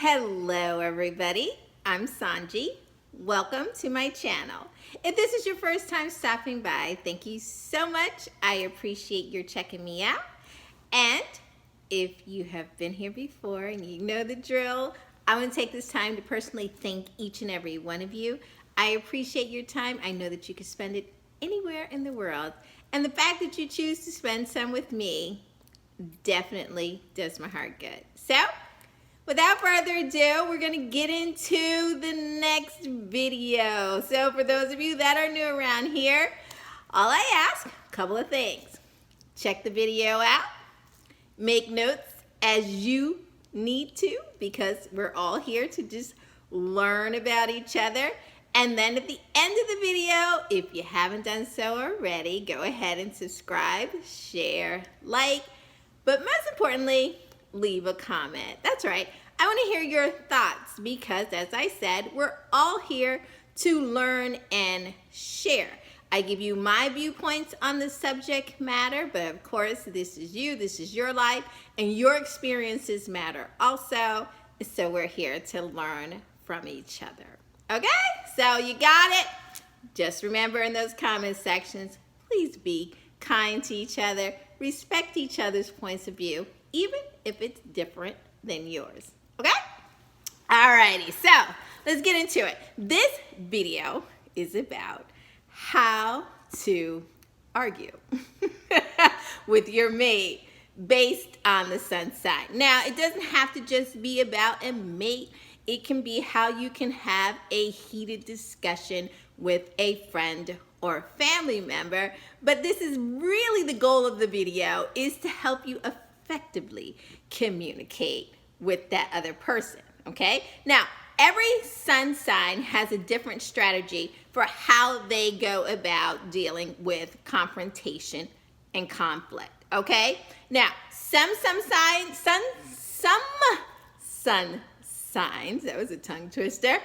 Hello everybody, I'm Sanji. Welcome to my channel. If this is your first time stopping by, thank you so much. I appreciate your checking me out. And if you have been here before and you know the drill, I want to take this time to personally thank each and every one of you. I appreciate your time. I know that you can spend it anywhere in the world. And the fact that you choose to spend some with me definitely does my heart good. So, without further ado, we're going to get into the next video. So for those of you that are new around here, all I ask, a couple of things. Check the video out. Make notes as you need to, because we're all here to just learn about each other. And then at the end of the video, if you haven't done so already, go ahead and subscribe, share, like, but most importantly, leave a comment. That's right. I want to hear your thoughts because, as I said, we're all here to learn and share. I give you my viewpoints on the subject matter, but of course, this is you, this is your life, and your experiences matter also. So we're here to learn from each other. Okay? So you got it? Just remember in those comment sections, please be kind to each other, respect each other's points of view, even if it's different than yours. Okay? Alrighty, so let's get into it. This video is about how to argue with your mate based on the sun sign. Now, it doesn't have to just be about a mate. It can be how you can have a heated discussion with a friend or family member. But this is really the goal of the video, is to help you effectively communicate with that other person, okay? Now, every sun sign has a different strategy for how they go about dealing with confrontation and conflict, okay? Now, some sun signs, that was a tongue twister,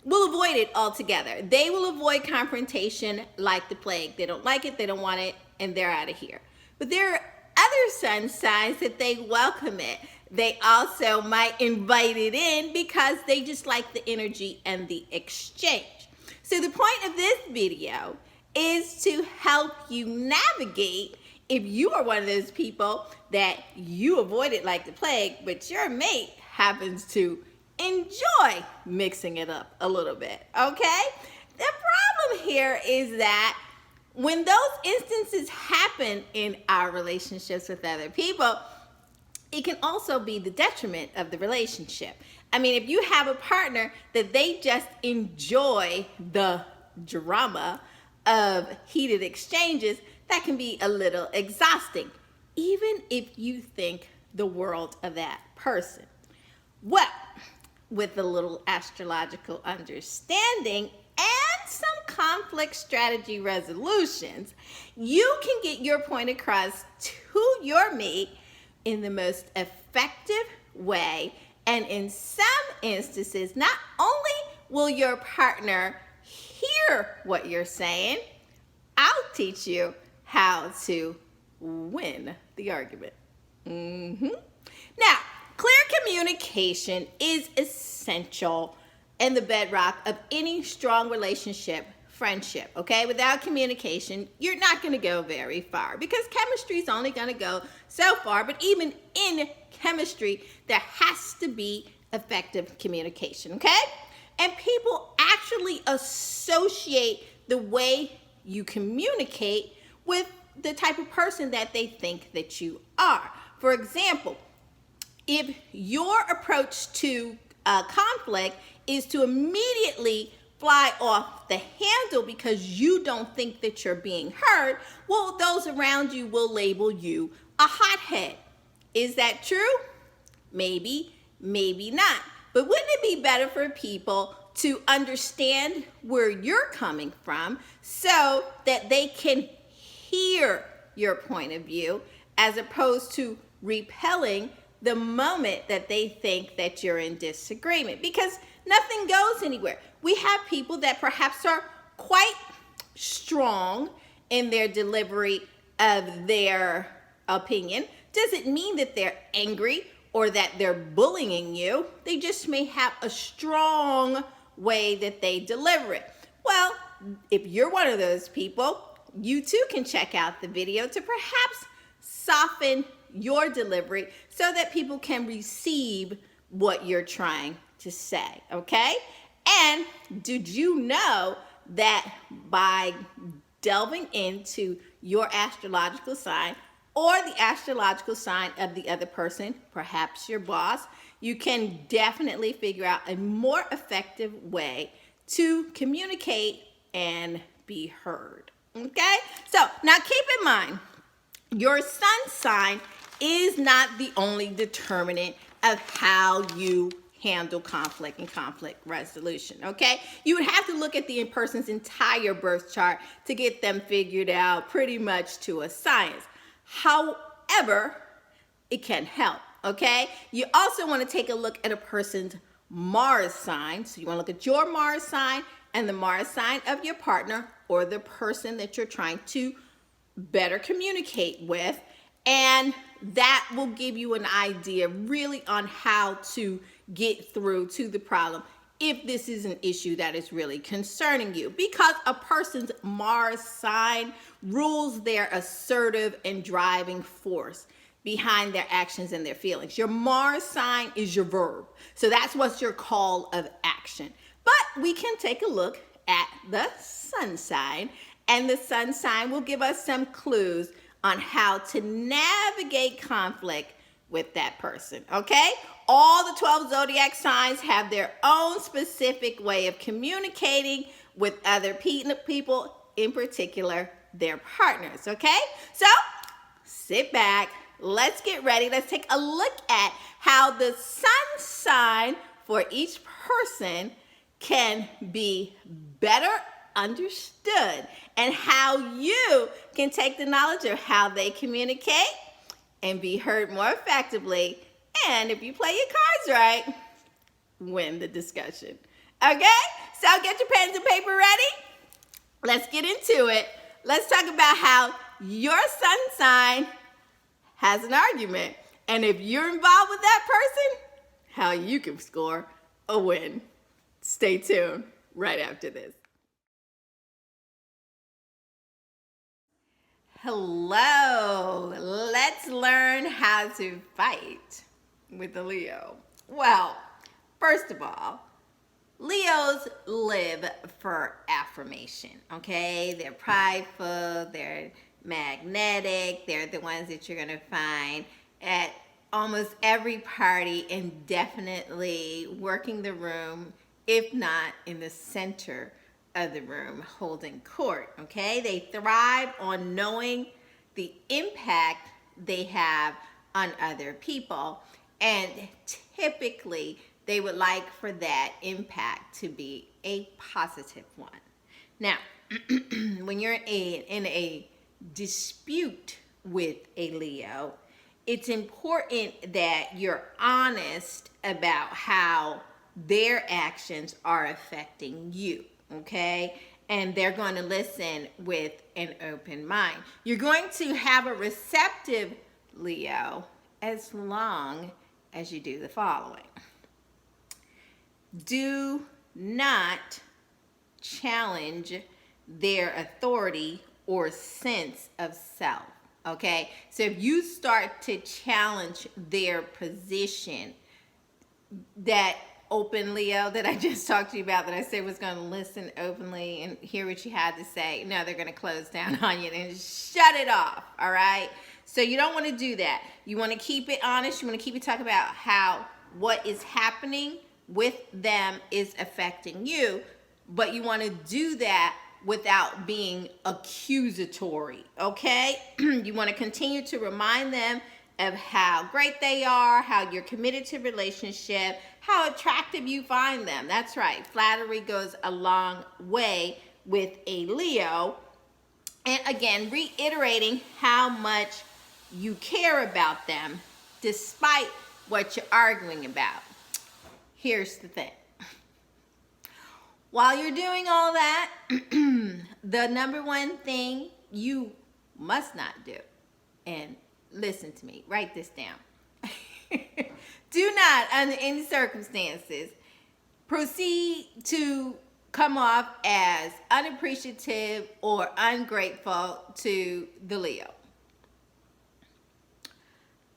will avoid it altogether. They will avoid confrontation like the plague. They don't like it, they don't want it, and they're out of here. But there are other sun signs that they welcome it. They also might invite it in because they just like the energy and the exchange. So the point of this video is to help you navigate if you are one of those people that you avoid it like the plague, but your mate happens to enjoy mixing it up a little bit, okay? The problem here is that when those instances happen in our relationships with other people, it can also be the detriment of the relationship. I mean, if you have a partner that they just enjoy the drama of heated exchanges, that can be a little exhausting, even if you think the world of that person. Well, with a little astrological understanding and some conflict strategy resolutions, you can get your point across to your mate in the most effective way. And in some instances, not only will your partner hear what you're saying, I'll teach you how to win the argument. Now, clear communication is essential and the bedrock of any strong relationship, friendship, okay? Without communication, you're not going to go very far because chemistry is only going to go so far. But even in chemistry, there has to be effective communication, okay? And people actually associate the way you communicate with the type of person that they think that you are. For example, if your approach to conflict is to immediately fly off the handle because you don't think that you're being heard, well, those around you will label you a hothead. Is that true? Maybe, maybe not. But wouldn't it be better for people to understand where you're coming from so that they can hear your point of view as opposed to repelling the moment that they think that you're in disagreement? Because nothing goes anywhere. We have people that perhaps are quite strong in their delivery of their opinion. Doesn't mean that they're angry or that they're bullying you. They just may have a strong way that they deliver it. Well, if you're one of those people, you too can check out the video to perhaps soften your delivery so that people can receive what you're trying to say, okay? And did you know that by delving into your astrological sign or the astrological sign of the other person, perhaps your boss, you can definitely figure out a more effective way to communicate and be heard, okay? So now keep in mind, your sun sign is not the only determinant of how you handle conflict and conflict resolution, okay? You would have to look at the person's entire birth chart to get them figured out pretty much to a science. However, it can help, okay? You also want to take a look at a person's Mars sign. So you want to look at your Mars sign and the Mars sign of your partner or the person that you're trying to better communicate with, and that will give you an idea really on how to get through to the problem if this is an issue that is really concerning you, because a person's Mars sign rules their assertive and driving force behind their actions and their feelings. Your Mars sign is your verb, so that's what's your call of action. But we can take a look at the sun sign, and the sun sign will give us some clues on how to navigate conflict with that person, okay? All the 12 zodiac signs have their own specific way of communicating with other people, in particular, their partners, okay? So sit back, let's get ready. Let's take a look at how the sun sign for each person can be better understood and how you can take the knowledge of how they communicate and be heard more effectively. And if you play your cards right, win the discussion. Okay? So get your pens and paper ready. Let's get into it. Let's talk about how your sun sign has an argument. And if you're involved with that person, how you can score a win. Stay tuned right after this. Hello, let's learn how to fight with a Leo. Well, first of all, Leos live for affirmation, okay? They're prideful, they're magnetic, they're the ones that you're gonna find at almost every party and definitely working the room, if not in the center of the room holding court, okay? They thrive on knowing the impact they have on other people, and typically they would like for that impact to be a positive one. Now, when you're in a dispute with a Leo, it's important that you're honest about how their actions are affecting you. Okay, and they're going to listen with an open mind. You're going to have a receptive Leo as long as you do the following. Do not challenge their authority or sense of self. Okay, so if you start to challenge their position, that open Leo that I just talked to you about, that I said was going to listen openly and hear what you had to say, no, they're going to close down on you and shut it off, all right? So you don't want to do that. You want to keep it honest. You want to keep it talking about how what is happening with them is affecting you, but you want to do that without being accusatory, okay? You want to continue to remind them of how great they are, how you're committed to relationship, how attractive you find them. That's right. Flattery goes a long way with a Leo. And again, reiterating how much you care about them despite what you're arguing about. Here's the thing. While you're doing all that, the number one thing you must not do, and listen to me, write this down. Do not, under any circumstances, proceed to come off as unappreciative or ungrateful to the Leo.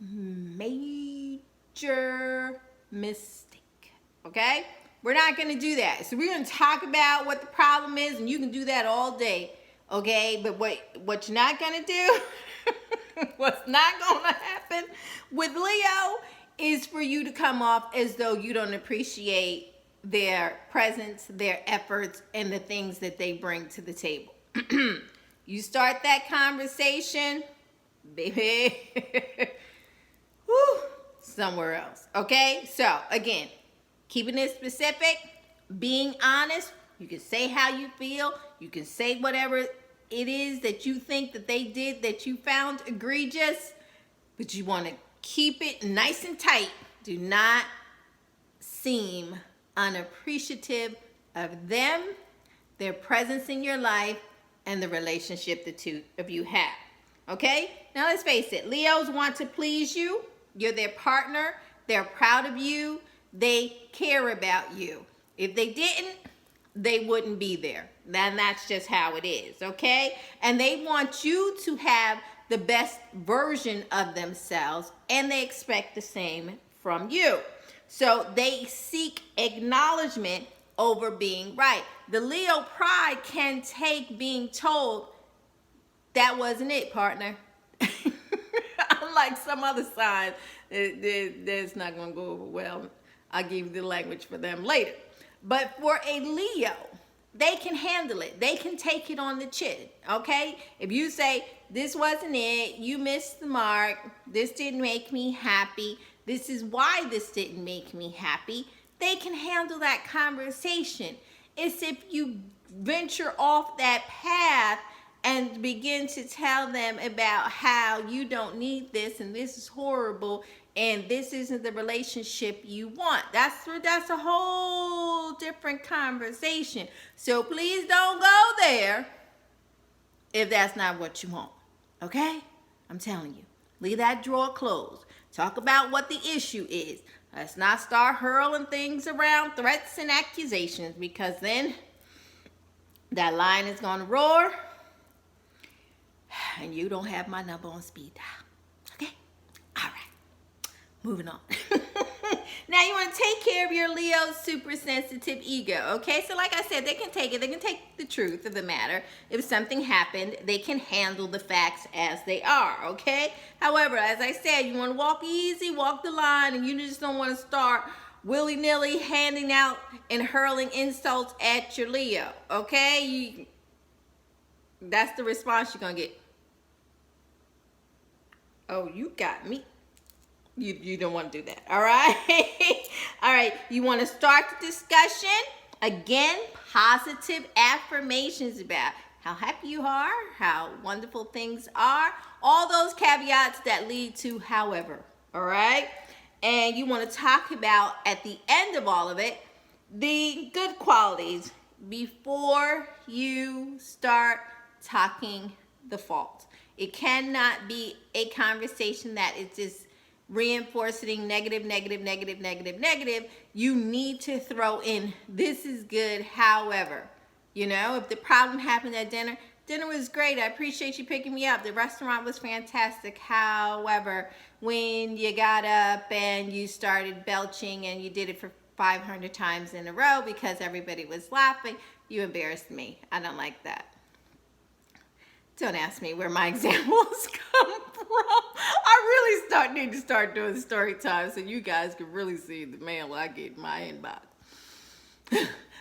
Major mistake. Okay? We're not going to do that. So we're going to talk about what the problem is, and you can do that all day. Okay? But what you're not going to do, what's not going to happen with Leo is for you to come off as though you don't appreciate their presence, their efforts, and the things that they bring to the table. You start that conversation, baby, whew, somewhere else. Okay? So, again, keeping it specific, being honest. You can say how you feel. You can say whatever it is that you think that they did that you found egregious, but you want to keep it nice and tight. Do not seem unappreciative of them, their presence in your life, and the relationship the two of you have. Okay? Now let's face it. Leos want to please you. You're their partner. They're proud of you. They care about you. If they didn't, they wouldn't be there. Then that's just how it is. Okay? And they want you to have the best version of themselves, and they expect the same from you. So they seek acknowledgement over being right. The Leo pride can take being told, that wasn't it, partner. Unlike some other signs, that's not going to go over well. I'll give you the language for them later. But for a Leo, they can handle it. They can take it on the chin, okay? If you say, this wasn't it, you missed the mark, this didn't make me happy, this is why this didn't make me happy, they can handle that conversation. It's if you venture off that path and begin to tell them about how you don't need this and this is horrible and this isn't the relationship you want. That's a whole different conversation. So please don't go there if that's not what you want. Okay? I'm telling you. Leave that drawer closed. Talk about what the issue is. Let's not start hurling things around, threats and accusations, because then that lion is going to roar and you don't have my number on speed dial. Okay? All right. Moving on. Now you want to take care of your Leo's super sensitive ego. Okay? So like I said, they can take it. They can take the truth of the matter. If something happened, they can handle the facts as they are. Okay? However, as I said, you want to walk easy, walk the line, and you just don't want to start willy-nilly handing out and hurling insults at your Leo. Okay? That's the response you're going to get. Oh, you got me. You don't want to do that. All right? All right. You want to start the discussion. Again, positive affirmations about how happy you are, how wonderful things are. All those caveats that lead to however. All right? And you want to talk about, at the end of all of it, the good qualities before you start talking the fault. It cannot be a conversation that is just reinforcing negative. You need to throw in, this is good, however. You know, if the problem happened at dinner was great. I appreciate you picking me up. The restaurant was fantastic. However, when you got up and you started belching and you did it for 500 times in a row because everybody was laughing, you embarrassed me. I don't like that. Don't ask me where my examples come from. I really need to start doing story time so you guys can really see the mail I get in my inbox.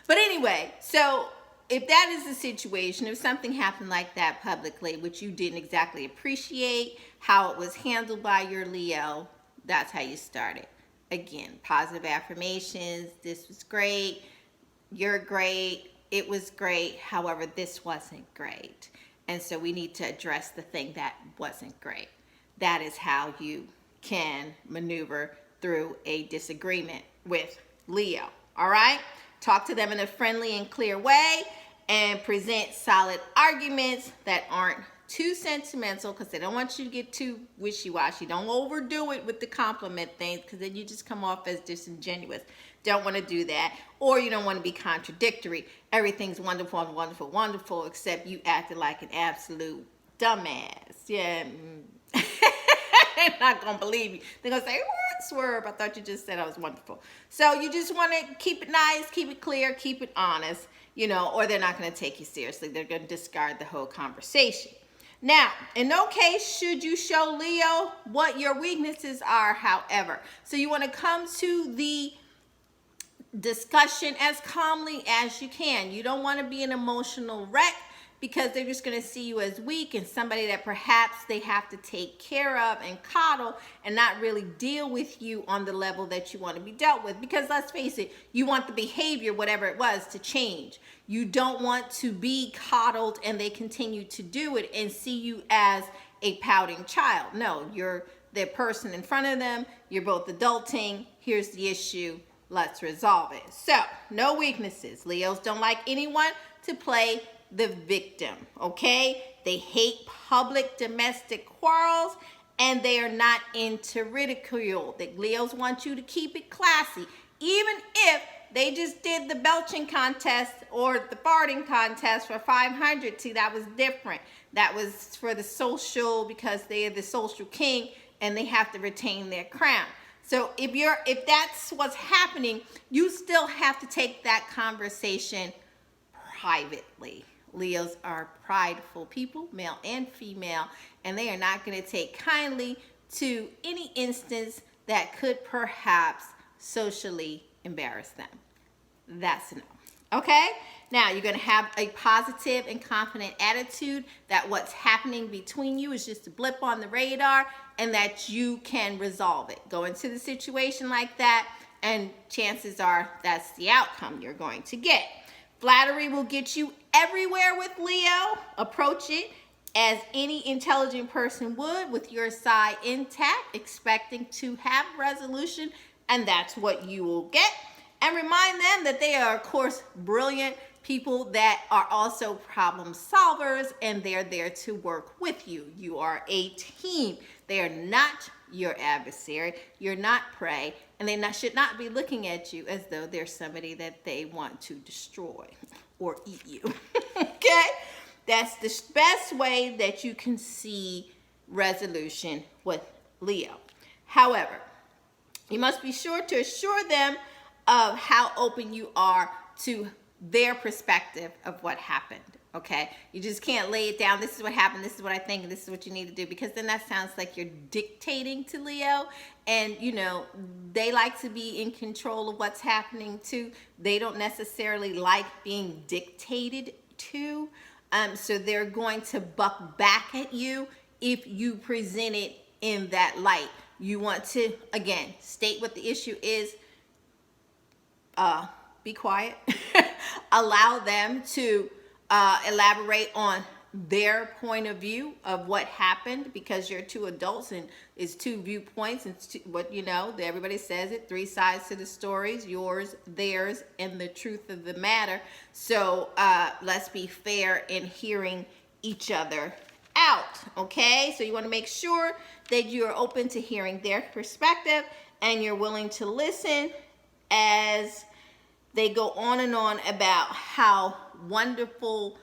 But anyway, so if that is the situation, if something happened like that publicly, which you didn't exactly appreciate how it was handled by your Leo, that's how you start it. Again, positive affirmations. This was great. You're great. It was great. However, this wasn't great. And so we need to address the thing that wasn't great. That is how you can maneuver through a disagreement with Leo. All right? Talk to them in a friendly and clear way and present solid arguments that aren't too sentimental because they don't want you to get too wishy-washy. Don't overdo it with the compliment things because then you just come off as disingenuous. Don't want to do that. Or you don't want to be contradictory. Everything's wonderful and wonderful, wonderful, except you acted like an absolute dumbass. Yeah. They're not going to believe you. They're going to say, what, Swerve? I thought you just said I was wonderful. So you just want to keep it nice, keep it clear, keep it honest, you know, or they're not going to take you seriously. They're going to discard the whole conversation. Now, in no case should you show Leo what your weaknesses are, however. So you want to come to the discussion as calmly as you can. You don't want to be an emotional wreck because they're just going to see you as weak and somebody that perhaps they have to take care of and coddle and not really deal with you on the level that you want to be dealt with. Because let's face it, you want the behavior, whatever it was, to change. You don't want to be coddled and they continue to do it and see you as a pouting child. No, you're the person in front of them. You're both adulting. Here's the issue. Let's resolve it. So, no weaknesses. Leos don't like anyone to play the victim, okay? They hate public domestic quarrels and they are not into ridicule. The Leos want you to keep it classy. Even if they just did the belching contest or the farting contest for 500. See, that was different. That was for the social because they are the social king and they have to retain their crown. So if that's what's happening, you still have to take that conversation privately. Leos are prideful people, male and female, and they are not going to take kindly to any instance that could perhaps socially embarrass them. That's a no. Okay? Now, you're going to have a positive and confident attitude that what's happening between you is just a blip on the radar and that you can resolve it. Go into the situation like that, and chances are that's the outcome you're going to get. Flattery will get you everywhere with Leo. Approach it as any intelligent person would, with your side intact, expecting to have resolution, and that's what you will get. And remind them that they are, of course, brilliant people that are also problem solvers, and they're there to work with you. You are a team. They are not your adversary. You're not prey, and they should not be looking at you as though they're somebody that they want to destroy or eat you. Okay? That's the best way that you can see resolution with Leo. However, you must be sure to assure them of how open you are to their perspective of what happened, okay? You just can't lay it down, this is what happened, this is what I think, and this is what you need to do, because then that sounds like you're dictating to Leo, and, you know, they like to be in control of what's happening, too. They don't necessarily like being dictated to, so they're going to buck back at you if you present it in that light. You want to, again, state what the issue is, be quiet, allow them to elaborate on their point of view of what happened, because you're two adults and it's two viewpoints, and what you know, everybody says it, 3 sides to the stories, yours, theirs, and the truth of the matter. So let's be fair in hearing each other out, okay? So you want to make sure that you're open to hearing their perspective and you're willing to listen as they go on and on about how wonderful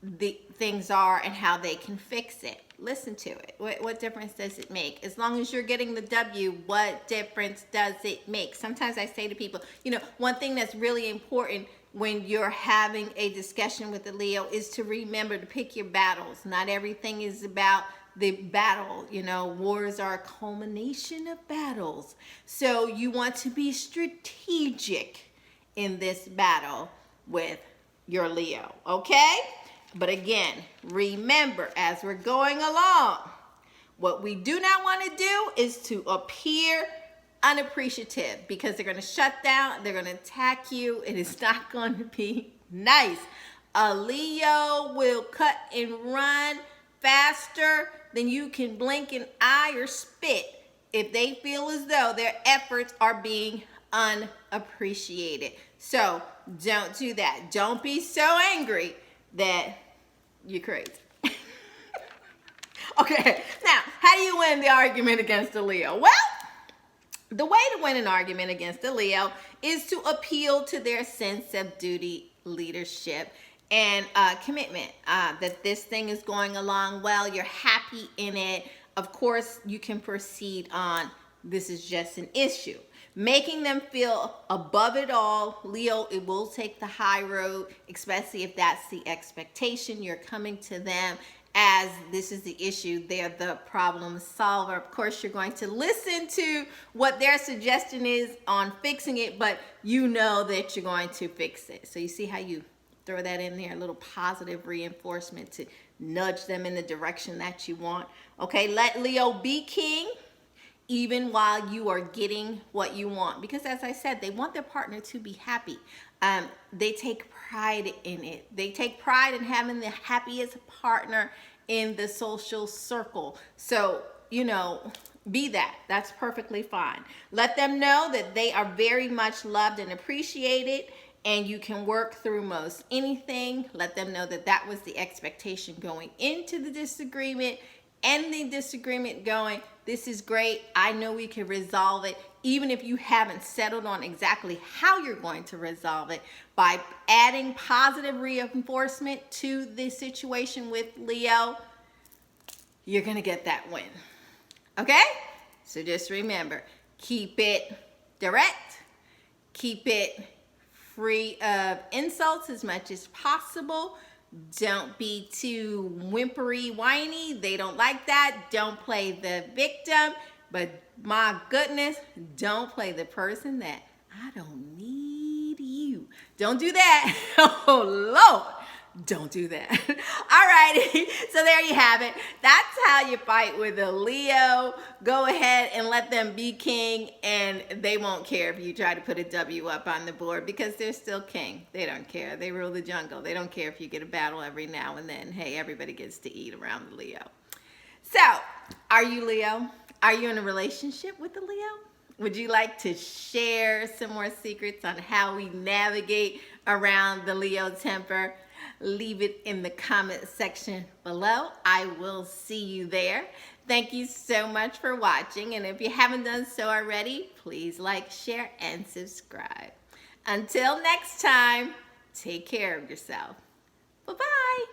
the things are and how they can fix it. Listen to it. What difference does it make? As long as you're getting the W, what difference does it make? Sometimes I say to people, you know, one thing that's really important when you're having a discussion with a Leo is to remember to pick your battles. Not everything is about the battle. You know, wars are a culmination of battles. So you want to be strategic in this battle with your Leo, okay? But again, remember, as we're going along, what we do not want to do is to appear unappreciative, because they're going to shut down, they're going to attack you, and it's not going to be nice. A Leo will cut and run faster than you can blink an eye or spit if they feel as though their efforts are being unappreciated. So don't do that. Don't be so angry that you're crazy. Okay, now, how do you win the argument against a Leo? Well, the way to win an argument against a Leo is to appeal to their sense of duty, leadership, and commitment. That this thing is going along well, you're happy in it. Of course, you can proceed on. This is just an issue. Making them feel above it all. Leo, it will take the high road, especially if that's the expectation. You're coming to them as this is the issue. They're the problem solver. Of course, you're going to listen to what their suggestion is on fixing it, but you know that you're going to fix it. So you see how you throw that in there, a little positive reinforcement to nudge them in the direction that you want. Okay, let Leo be king even while you are getting what you want. Because as I said, they want their partner to be happy. They take pride in it. They take pride in having the happiest partner in the social circle. So, you know, be that. That's perfectly fine. Let them know that they are very much loved and appreciated, and you can work through most anything. Let them know that that was the expectation going into the disagreement, and the disagreement going, this is great. I know we can resolve it, even if you haven't settled on exactly how you're going to resolve it. By adding positive reinforcement to the situation with Leo, you're going to get that win. Okay? So just remember, keep it direct, keep it free of insults as much as possible. Don't be too whimpery, whiny. They don't like that. Don't play the victim. But my goodness, don't play the person that I don't need you. Don't do that. Oh, Lord. Don't do that. All righty. So there you have it. That's how you fight with a Leo. Go ahead and let them be king, and they won't care if you try to put a W up on the board because they're still king. They don't care. They rule the jungle. They don't care if you get a battle every now and then. Hey, everybody gets to eat around the Leo. So, are you Leo? Are you in a relationship with a Leo? Would you like to share some more secrets on how we navigate around the Leo temper? Leave it in the comment section below. I will see you there. Thank you so much for watching. And if you haven't done so already, please like, share, and subscribe. Until next time, take care of yourself. Bye-bye.